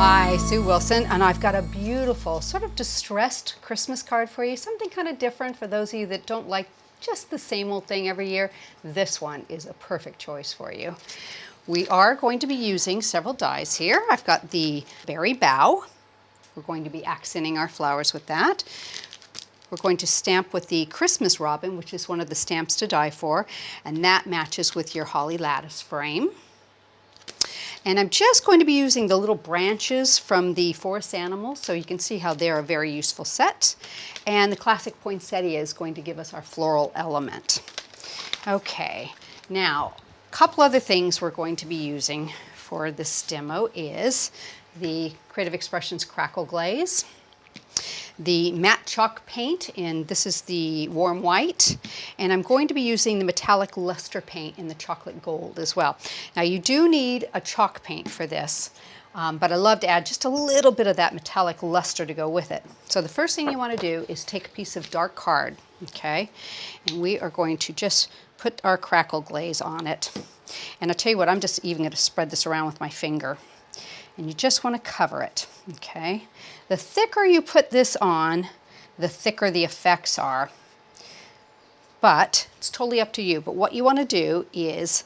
Hi, Sue Wilson, and I've got a beautiful, sort of distressed Christmas card for you. Something kind of different for those of you that don't like just the same old thing every year. This one is a perfect choice for you. We are going to be using several dies here. I've got the berry bough. We're going to be accenting our flowers with that. We're going to stamp with the Christmas robin, which is one of the stamps to die for, and that matches with your holly lattice frame. And I'm just going to be using the little branches from the forest animals, so you can see how they're a very useful set. And the classic poinsettia is going to give us our floral element. Okay, now a couple other things we're going to be using for this demo is the Creative Expressions Crackle Glaze, the matte chalk paint, and this is the warm white, and I'm going to be using the metallic Lustre paint in the chocolate gold as well. Now you do need a chalk paint for this, but I love to add just a little bit of that metallic Lustre to go with it. So the first thing you want to do is take a piece of dark card, okay, and we are going to just put our crackle glaze on it. And I'll tell you what, I'm just even going to spread this around with my finger. And you just want to cover it, okay? The thicker you put this on, the thicker the effects are. But it's totally up to you. But what you want to do is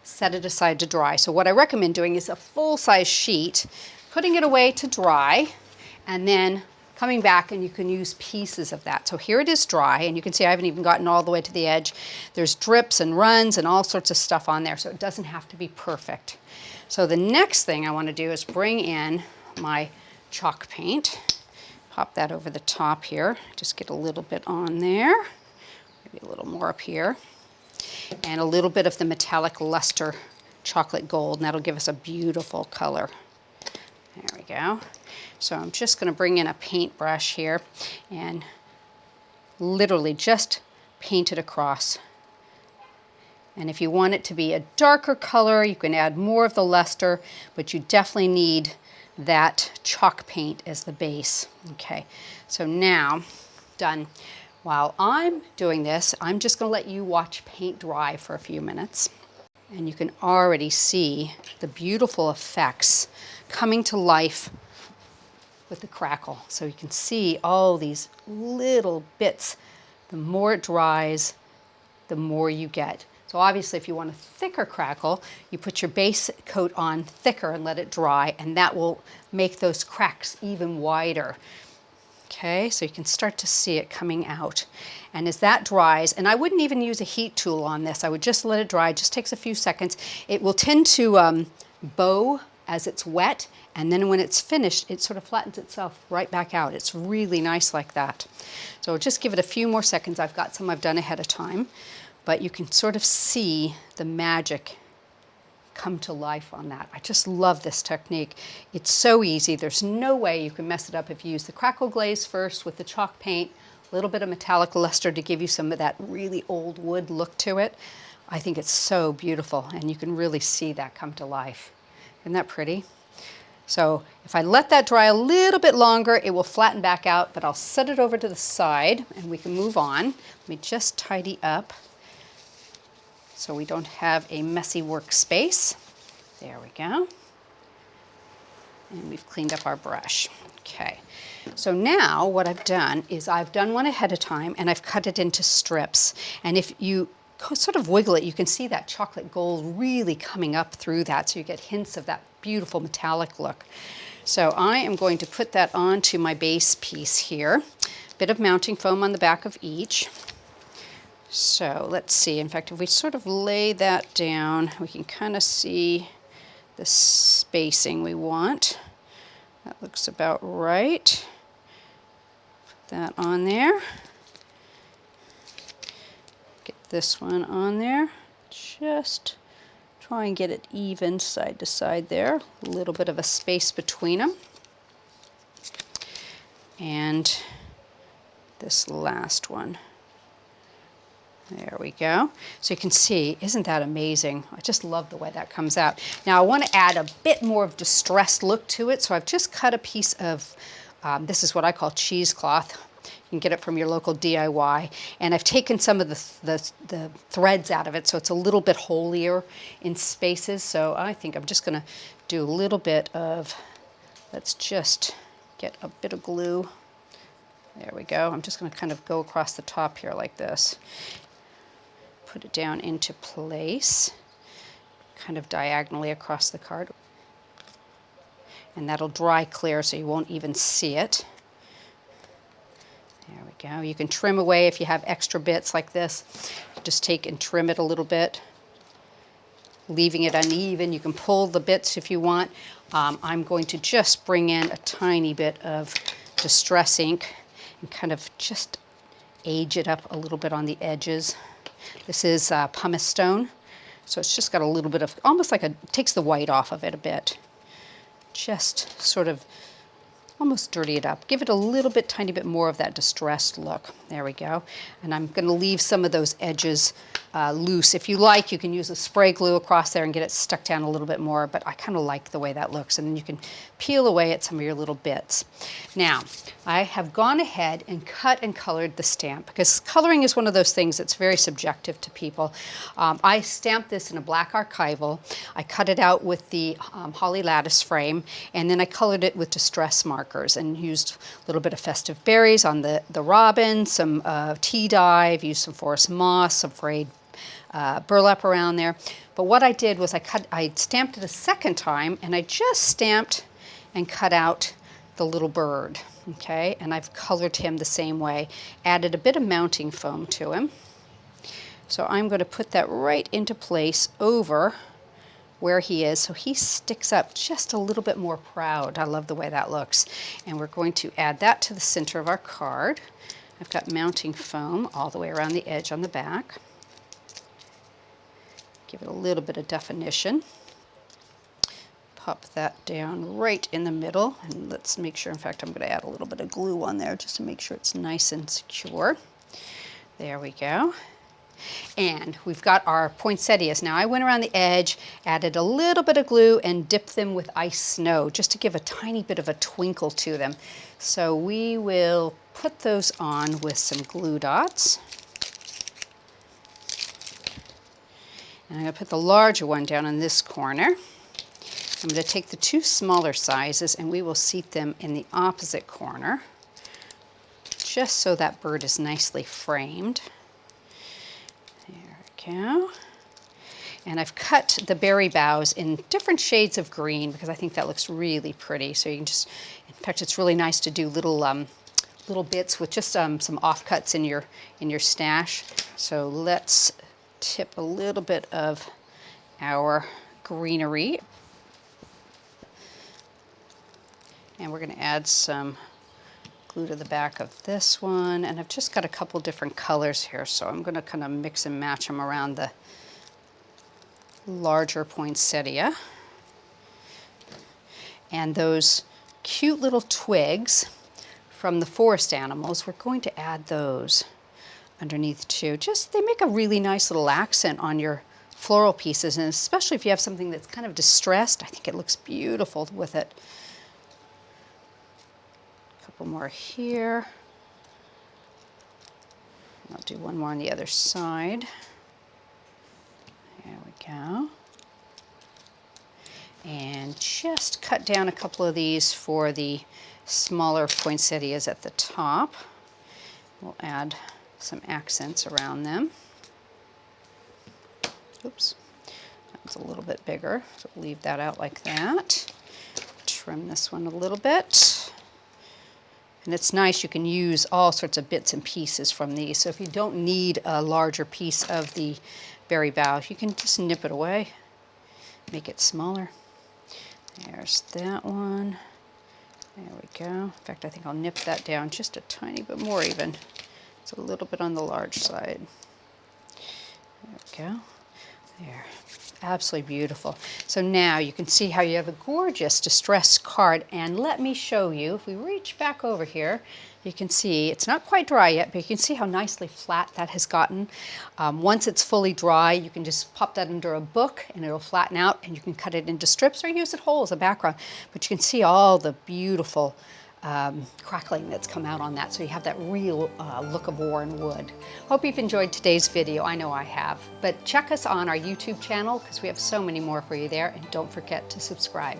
set it aside to dry. So what I recommend doing is a full-size sheet, putting it away to dry, and then coming back and you can use pieces of that. So here it is dry, and you can see I haven't even gotten all the way to the edge. There's drips and runs and all sorts of stuff on there, so it doesn't have to be perfect. So the next thing I want to do is bring in my chalk paint. Pop that over the top here. Just get a little bit on there. Maybe a little more up here. And a little bit of the metallic Lustre chocolate gold, and that'll give us a beautiful color. There we go. So I'm just going to bring in a paintbrush here and literally just paint it across. And if you want it to be a darker color, you can add more of the Lustre, but you definitely need that chalk paint as the base. Okay, so now, done. While I'm doing this, I'm just going to let you watch paint dry for a few minutes. And you can already see the beautiful effects coming to life with the crackle. So you can see all these little bits. The more it dries, the more you get. So obviously if you want a thicker crackle, you put your base coat on thicker and let it dry, and that will make those cracks even wider. Okay, so you can start to see it coming out. And as that dries, and I wouldn't even use a heat tool on this, I would just let it dry. It just takes a few seconds. It will tend to bow as it's wet, and then when it's finished, it sort of flattens itself right back out. It's really nice like that. So just give it a few more seconds. I've got some I've done ahead of time. But you can sort of see the magic come to life on that. I just love this technique. It's so easy. There's no way you can mess it up if you use the crackle glaze first with the chalk paint, a little bit of metallic Lustre to give you some of that really old wood look to it. I think it's so beautiful, and you can really see that come to life. Isn't that pretty? So if I let that dry a little bit longer, it will flatten back out, but I'll set it over to the side and we can move on. Let me just tidy up so we don't have a messy workspace. There we go. And we've cleaned up our brush. Okay, so now what I've done is I've done one ahead of time and I've cut it into strips. And if you sort of wiggle it, you can see that chocolate gold really coming up through that, so you get hints of that beautiful metallic look. So I am going to put that onto my base piece here. Bit of mounting foam on the back of each. So let's see, in fact, if we sort of lay that down, we can kind of see the spacing we want. That looks about right. Put that on there. Get this one on there. Just try and get it even side to side there. A little bit of a space between them. And this last one. There we go. So you can see, isn't that amazing? I just love the way that comes out. Now I want to add a bit more of distressed look to it, so I've just cut a piece of, this is what I call cheesecloth. You can get it from your local DIY. And I've taken some of the threads out of it, so it's a little bit holier in spaces. So I think I'm just going to do a little bit of Let's just get a bit of glue. There we go. I'm just going to kind of go across the top here like this. Put it down into place, kind of diagonally across the card. And that'll dry clear so you won't even see it. There we go. You can trim away if you have extra bits like this. Just take and trim it a little bit, leaving it uneven. You can pull the bits if you want. I'm going to just bring in a tiny bit of Distress ink and kind of just age it up a little bit on the edges. This is pumice stone, so it's just got a little bit of, almost like takes the white off of it a bit. Just sort of almost dirty it up. Give it a little bit, tiny bit more of that distressed look. There we go. And I'm going to leave some of those edges loose. If you like, you can use a spray glue across there and get it stuck down a little bit more, but I kind of like the way that looks. And then you can peel away at some of your little bits. Now, I have gone ahead and cut and colored the stamp, because coloring is one of those things that's very subjective to people. I stamped this in a black Archival. I cut it out with the Holly Lattice frame, and then I colored it with distress markers and used a little bit of festive berries on the robin, some tea dye. I've used some forest moss, some frayed burlap around there. But what I did was I stamped it a second time, and I just stamped and cut out the little bird, okay? And I've colored him the same way, added a bit of mounting foam to him. So I'm going to put that right into place over where he is, so he sticks up just a little bit more proud. I love the way that looks. And we're going to add that to the center of our card. I've got mounting foam all the way around the edge on the back. Give it a little bit of definition. Pop that down right in the middle, and let's make sure, in fact, I'm going to add a little bit of glue on there just to make sure it's nice and secure. There we go. And we've got our poinsettias. Now I went around the edge, added a little bit of glue, and dipped them with ice snow just to give a tiny bit of a twinkle to them. So we will put those on with some glue dots. And I'm going to put the larger one down in this corner. I'm going to take the two smaller sizes and we will seat them in the opposite corner, just so that bird is nicely framed. There we go. And I've cut the berry boughs in different shades of green because I think that looks really pretty. So you can just, in fact, it's really nice to do little bits with just some offcuts in your stash. So let's tip a little bit of our greenery. And we're going to add some glue to the back of this one. And I've just got a couple different colors here, so I'm going to kind of mix and match them around the larger poinsettia. And those cute little twigs from the forest animals, we're going to add those underneath too. Just, they make a really nice little accent on your floral pieces, and especially if you have something that's kind of distressed, I think it looks beautiful with it. More here. I'll do one more on the other side. There we go. And just cut down a couple of these for the smaller poinsettias at the top. We'll add some accents around them. Oops, that was a little bit bigger, so leave that out like that. Trim this one a little bit. And it's nice, you can use all sorts of bits and pieces from these. So if you don't need a larger piece of the berry bough, you can just nip it away, make it smaller. There's that one. There we go. In fact, I think I'll nip that down just a tiny bit more even. It's a little bit on the large side. There we go. There. Absolutely beautiful. So now you can see how you have a gorgeous distressed card, and let me show you, if we reach back over here, you can see it's not quite dry yet, but you can see how nicely flat that has gotten. Once it's fully dry, you can just pop that under a book and it'll flatten out, and you can cut it into strips or use it whole as a background. But you can see all the beautiful crackling that's come out on that, so you have that real look of worn wood. Hope you've enjoyed today's video. I know I have. But check us on our YouTube channel because we have so many more for you there, and don't forget to subscribe.